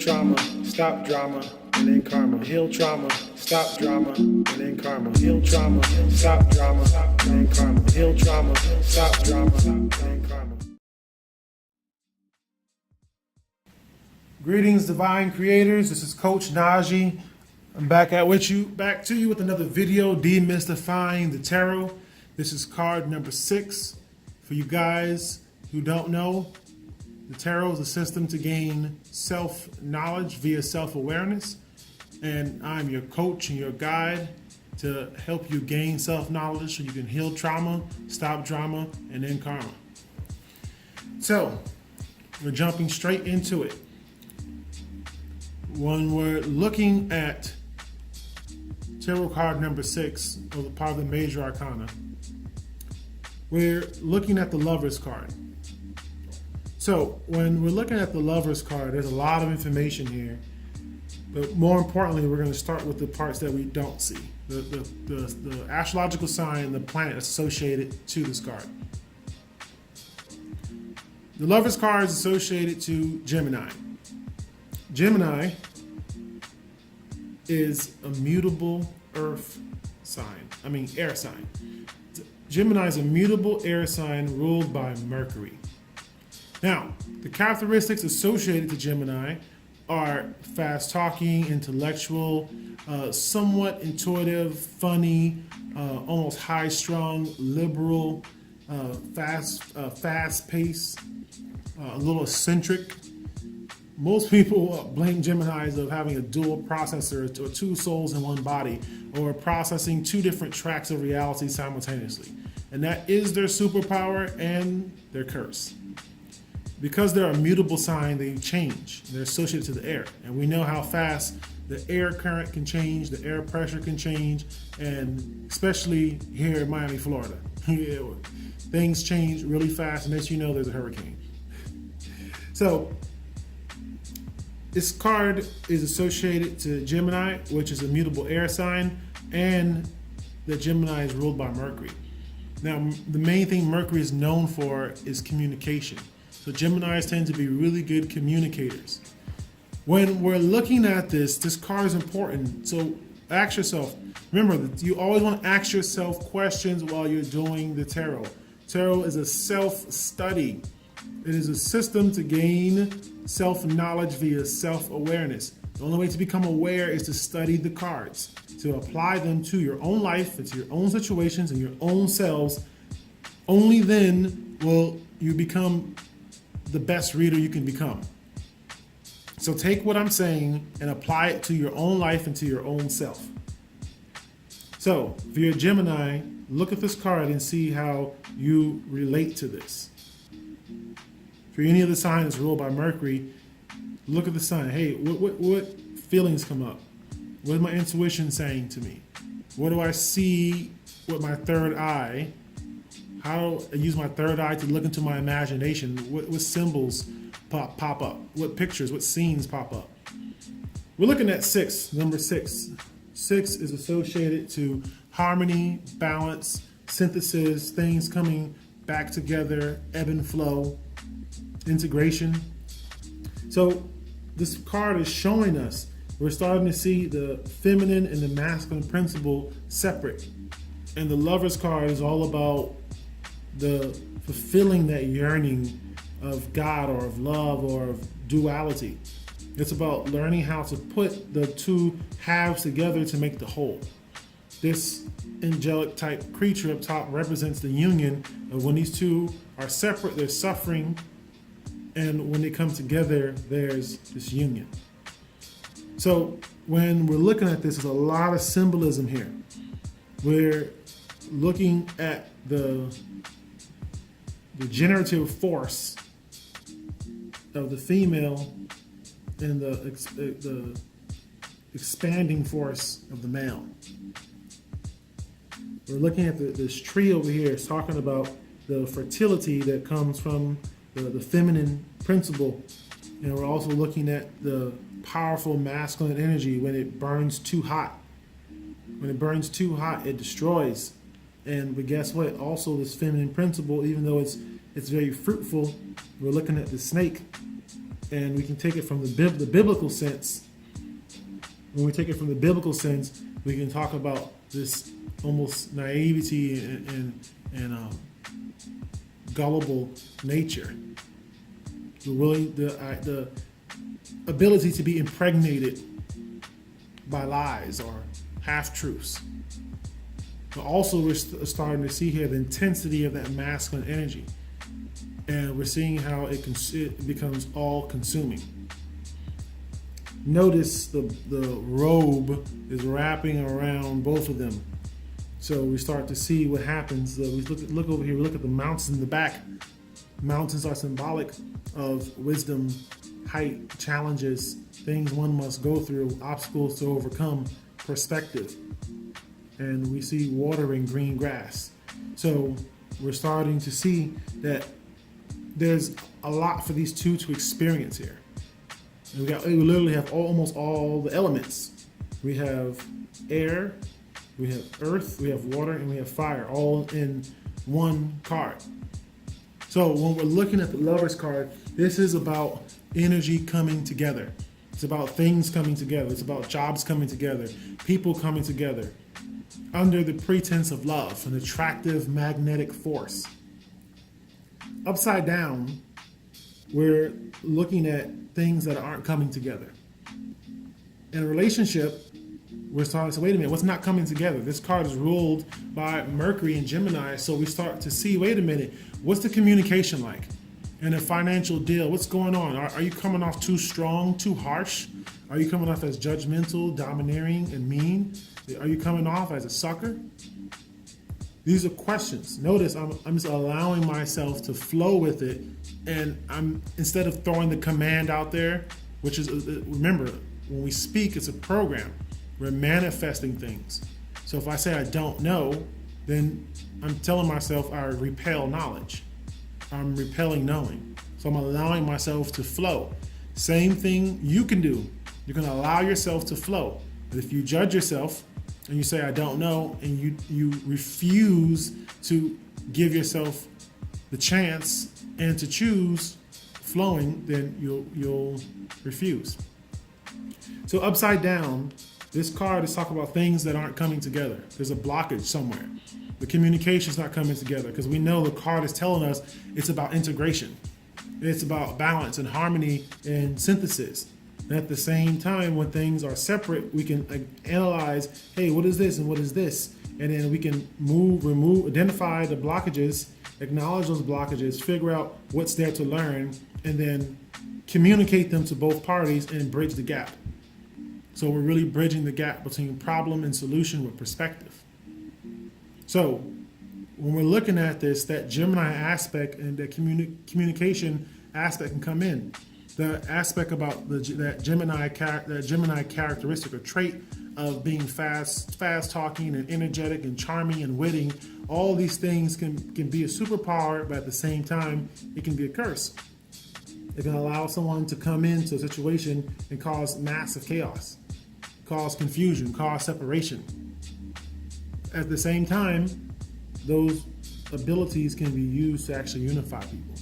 trauma, stop drama, and then karma. Heal trauma, stop drama, and then karma. Heal trauma, stop drama, and then karma. Heal trauma, stop drama, and then karma. Greetings, divine creators. This is Coach Najee. I'm back to you with another video, Demystifying the Tarot. This is card number 6. For you guys who don't know, the tarot is a system to gain self-knowledge via self-awareness. And I'm your coach and your guide to help you gain self-knowledge so you can heal trauma, stop drama, and end karma. So, we're jumping straight into it. When we're looking at tarot card number 6, or part of the major arcana, we're looking at the Lover's card. So when we're looking at the Lover's card, there's a lot of information here, but more importantly, we're going to start with the parts that we don't see. The astrological sign, the planet associated to this card. The Lover's card is associated to Gemini. Gemini is a mutable earth sign, air sign. Gemini is a mutable air sign ruled by Mercury. Now, the characteristics associated to Gemini are fast-talking, intellectual, somewhat intuitive, funny, almost high-strung, liberal, fast-paced, a little eccentric. Most people blame Geminis of having a dual processor or 2 souls in one body, or processing 2 different tracks of reality simultaneously. And that is their superpower and their curse. Because they're a mutable sign, they change. They're associated to the air. And we know how fast the air current can change, the air pressure can change, and especially here in Miami, Florida. Things change really fast, and as you know, there's a hurricane. So, this card is associated to Gemini, which is a mutable air sign, and that Gemini is ruled by Mercury. Now, the main thing Mercury is known for is communication. So Geminis tend to be really good communicators. When we're looking at this card is important. So ask yourself, remember that you always want to ask yourself questions while you're doing the tarot. Tarot is a self-study. It is a system to gain self-knowledge via self-awareness. The only way to become aware is to study the cards, to apply them to your own life, and to your own situations and your own selves. Only then will you become the best reader you can become. So take what I'm saying and apply it to your own life and to your own self. So if you're a Gemini, look at this card and see how you relate to this. For any of the signs ruled by Mercury, look at the sign. Hey, what feelings come up? What is my intuition saying to me? What do I see with my third eye? How I use my third eye to look into my imagination? What symbols pop up? What pictures, what scenes pop up? We're looking at 6, number 6. 6 is associated to harmony, balance, synthesis, things coming back together, ebb and flow, integration. So this card is showing us we're starting to see the feminine and the masculine principle separate. And the Lover's card is all about the fulfilling that yearning of God or of love or of duality. It's about learning how to put the 2 halves together to make the whole. This angelic type creature up top represents the union of when these 2 are separate, they're suffering, and when they come together, there's this union. So when we're looking at this, there's a lot of symbolism here. We're looking at the generative force of the female and the expanding force of the male. We're looking at this tree over here. It's talking about the fertility that comes from the feminine principle. And we're also looking at the powerful masculine energy when it burns too hot. When it burns too hot, it destroys. But guess what? Also, this feminine principle, even though it's very fruitful, we're looking at the snake. and we can take it from the biblical sense. When we take it from the biblical sense, we can talk about this almost naivety and gullible nature, the ability to be impregnated by lies or half-truths. But also we're starting to see here the intensity of that masculine energy. And we're seeing how it becomes all-consuming. Notice the robe is wrapping around both of them. So we start to see what happens. We look over here, we look at the mountains in the back. Mountains are symbolic of wisdom, height, challenges, things one must go through, obstacles to overcome, perspective. And we see water and green grass. So we're starting to see that there's a lot for these two to experience here. And we literally have almost all the elements. We have air, we have earth, we have water, and we have fire, all in one card. So when we're looking at the Lover's card, this is about energy coming together. It's about things coming together. It's about jobs coming together, people coming together under the pretense of love, an attractive magnetic force. Upside down, we're looking at things that aren't coming together. In a relationship, we're starting to say, wait a minute, what's not coming together? This card is ruled by Mercury and Gemini, so we start to see, wait a minute, what's the communication like? In a financial deal, what's going on? Are you coming off too strong, too harsh? Are you coming off as judgmental, domineering, and mean? Are you coming off as a sucker? These are questions. Notice I'm just allowing myself to flow with it, and instead of throwing the command out there, which is, remember, when we speak, it's a program. We're manifesting things. So if I say I don't know, then I'm telling myself I repel knowledge. I'm repelling knowing. So I'm allowing myself to flow. Same thing you can do. You can allow yourself to flow. But if you judge yourself and you say I don't know, and you refuse to give yourself the chance and to choose flowing, then you'll refuse. So upside down, this card is talking about things that aren't coming together. There's a blockage somewhere. The communication's not coming together because we know the card is telling us it's about integration. It's about balance and harmony and synthesis. And at the same time, when things are separate, we can analyze, hey, what is this and what is this? And then we can remove, identify the blockages, acknowledge those blockages, figure out what's there to learn, and then communicate them to both parties and bridge the gap. So we're really bridging the gap between problem and solution with perspective. So when we're looking at this, that Gemini aspect and the communication aspect can come in. The aspect about that Gemini characteristic or trait of being fast talking and energetic and charming and witty, all these things can be a superpower, but at the same time, it can be a curse. It can allow someone to come into a situation and cause massive chaos, cause confusion, cause separation. At the same time, those abilities can be used to actually unify people.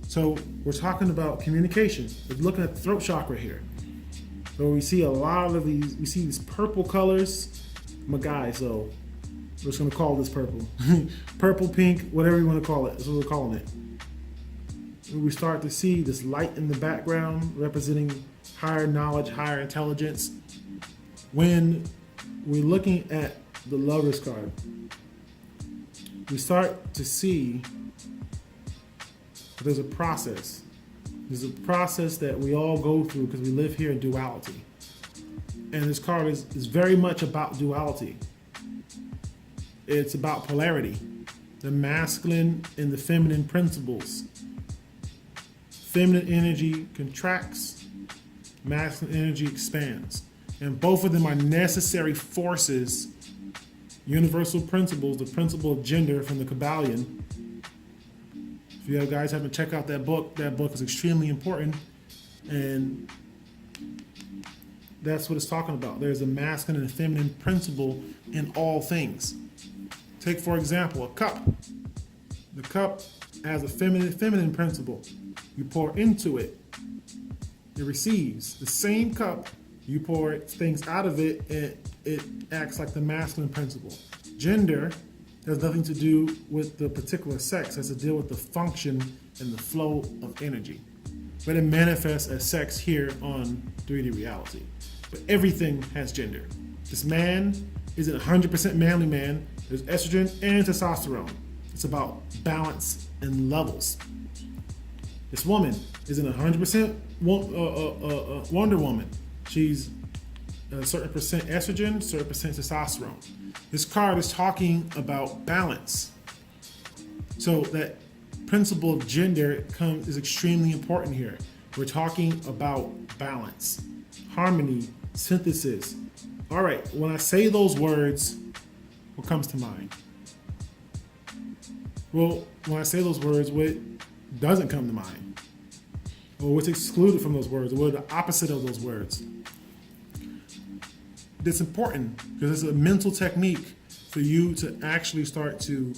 So we're talking about communication. We're looking at the throat chakra here. So we see a lot of these, we see these purple colors. I'm a guy, so we're just gonna call this purple. Purple, pink, whatever you wanna call it, that's what we're calling it. And we start to see this light in the background representing higher knowledge, higher intelligence. When we're looking at the Lover's card, we start to see there's a process. There's a process that we all go through because we live here in duality. And this card is very much about duality. It's about polarity, the masculine and the feminine principles. Feminine energy contracts, masculine energy expands. And both of them are necessary forces, universal principles, the principle of gender from the Kabbalion. If you guys haven't checked out that book is extremely important, and that's what it's talking about. There's a masculine and feminine principle in all things. Take, for example, a cup. The cup has a feminine principle. You pour into it, it receives. The same cup, you pour things out of it, and it acts like the masculine principle. Gender has nothing to do with the particular sex. It has to deal with the function and the flow of energy. But it manifests as sex here on 3D reality. But everything has gender. This man isn't 100% manly man. There's estrogen and testosterone. It's about balance and levels. This woman isn't 100% Wonder Woman. She's a certain percent estrogen, certain percent testosterone. This card is talking about balance. So that principle of gender is extremely important here. We're talking about balance, harmony, synthesis. All right, when I say those words, what comes to mind? Well, when I say those words, what doesn't come to mind? Or what's excluded from those words? Or what are the opposite of those words? It's important because it's a mental technique for you to actually start to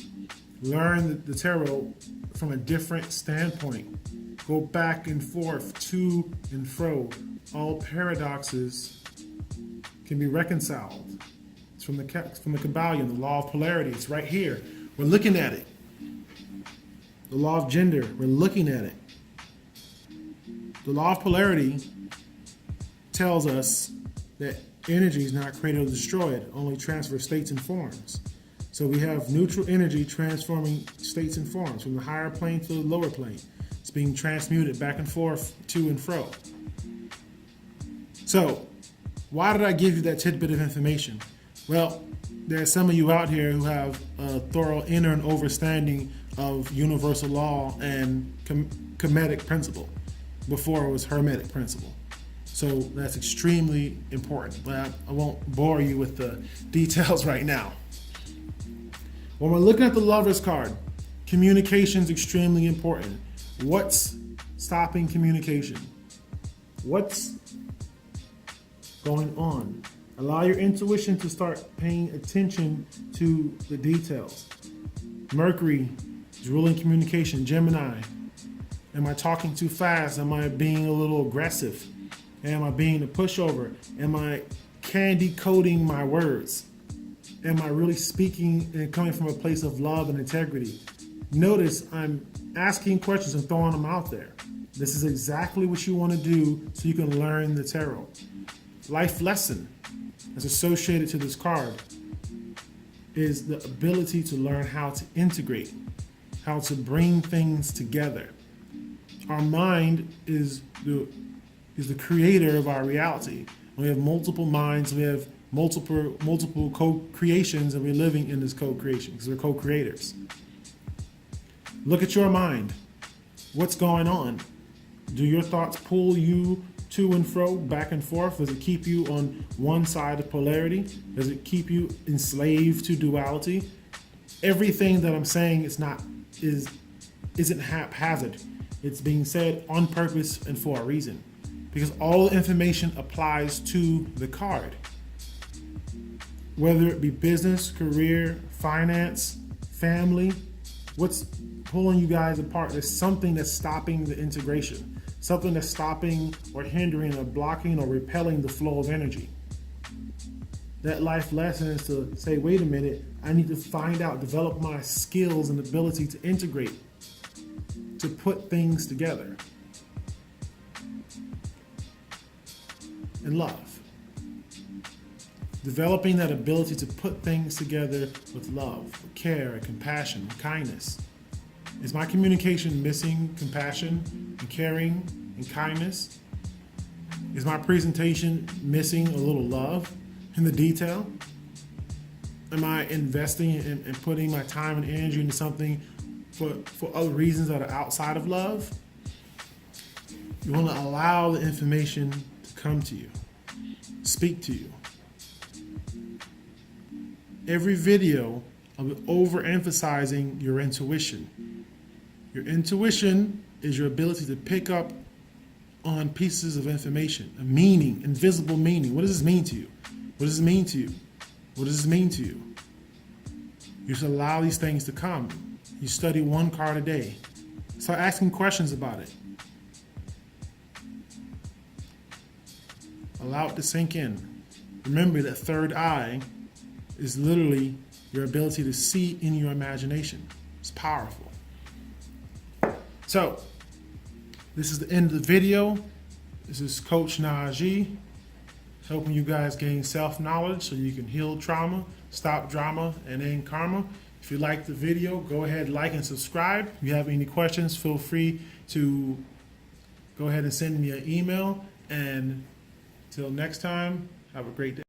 learn the tarot from a different standpoint. Go back and forth, to and fro. All paradoxes can be reconciled. It's from the Kabbalion, the law of polarity. It's right here. We're looking at it. The law of gender, we're looking at it. The law of polarity tells us that energy is not created or destroyed, only transfers states and forms. So we have neutral energy transforming states and forms from the higher plane to the lower plane. It's being transmuted back and forth, to and fro. So, why did I give you that tidbit of information? Well, there are some of you out here who have a thorough inner and understanding of universal law and Kemetic principle before it was Hermetic principle. So that's extremely important, but I won't bore you with the details right now. When we're looking at the Lover's card, communication is extremely important. What's stopping communication? What's going on? Allow your intuition to start paying attention to the details. Mercury is ruling communication. Gemini, am I talking too fast? Am I being a little aggressive? Am I being a pushover? Am I candy coating my words? Am I really speaking and coming from a place of love and integrity? Notice I'm asking questions and throwing them out there. This is exactly what you want to do so you can learn the tarot. Life lesson that's associated to this card is the ability to learn how to integrate, how to bring things together. Our mind is the creator of our reality. We have multiple minds, we have multiple co-creations, and we're living in this co-creation because we're co-creators. Look at your mind. What's going on? Do your thoughts pull you to and fro, back and forth? Does it keep you on one side of polarity? Does it keep you enslaved to duality? Everything that I'm saying isn't haphazard. It's being said on purpose and for a reason. Because all the information applies to the card. Whether it be business, career, finance, family, what's pulling you guys apart? There's something that's stopping the integration. Something that's stopping or hindering or blocking or repelling the flow of energy. That life lesson is to say, wait a minute, I need to find out, develop my skills and ability to integrate, to put things together. And love. Developing that ability to put things together with love, with care, and compassion, and kindness. Is my communication missing compassion and caring and kindness? Is my presentation missing a little love in the detail? Am I investing and putting my time and energy into something for other reasons that are outside of love? You want to allow the information to come to you, speak to you. Every video of overemphasizing your intuition. Your intuition is your ability to pick up on pieces of information, a meaning, invisible meaning. What does this mean to you? What does this mean to you? What does this mean to you? You should allow these things to come. You study one card a day. Start asking questions about it. Allow it to sink in. Remember that third eye is literally your ability to see in your imagination. It's powerful. So, this is the end of the video. This is Coach Najee, helping you guys gain self-knowledge so you can heal trauma, stop drama, and end karma. If you liked the video, go ahead, like, and subscribe. If you have any questions, feel free to go ahead and send me an email. And till next time, have a great day.